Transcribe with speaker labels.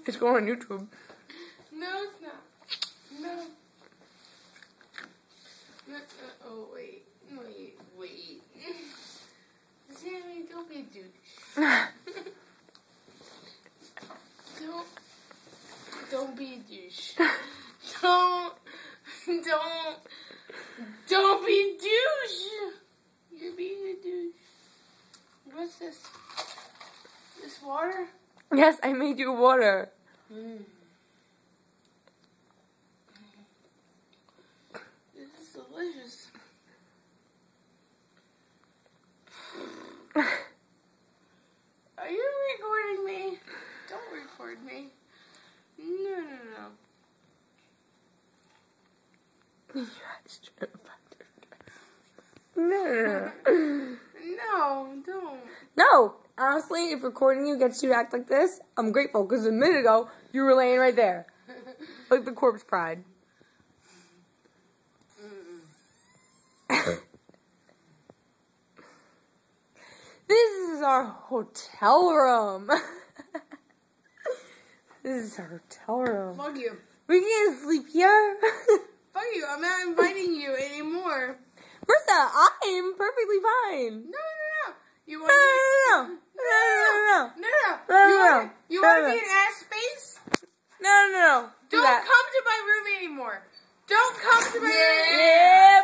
Speaker 1: It's going on YouTube.
Speaker 2: No, it's not. No. Oh, wait. Sammy, don't be a douche. Don't be a douche. Don't be a douche. You're being a douche. What's this? This water?
Speaker 1: Yes, I made you water.
Speaker 2: This is delicious. Are you recording me? Don't record me. No.
Speaker 1: No.
Speaker 2: No, don't.
Speaker 1: No. Honestly, if recording you gets you to act like this, I'm grateful because a minute ago you were laying right there, like the corpse bride. This is our hotel room. This is our hotel room.
Speaker 2: Fuck you.
Speaker 1: We can't sleep here.
Speaker 2: Fuck you. I'm not inviting you anymore.
Speaker 1: Marissa, I'm perfectly fine.
Speaker 2: No. You want to be...
Speaker 1: No.
Speaker 2: You want to be an ass face?
Speaker 1: No.
Speaker 2: Don't come to my room anymore. Don't come to my room.
Speaker 1: Yeah,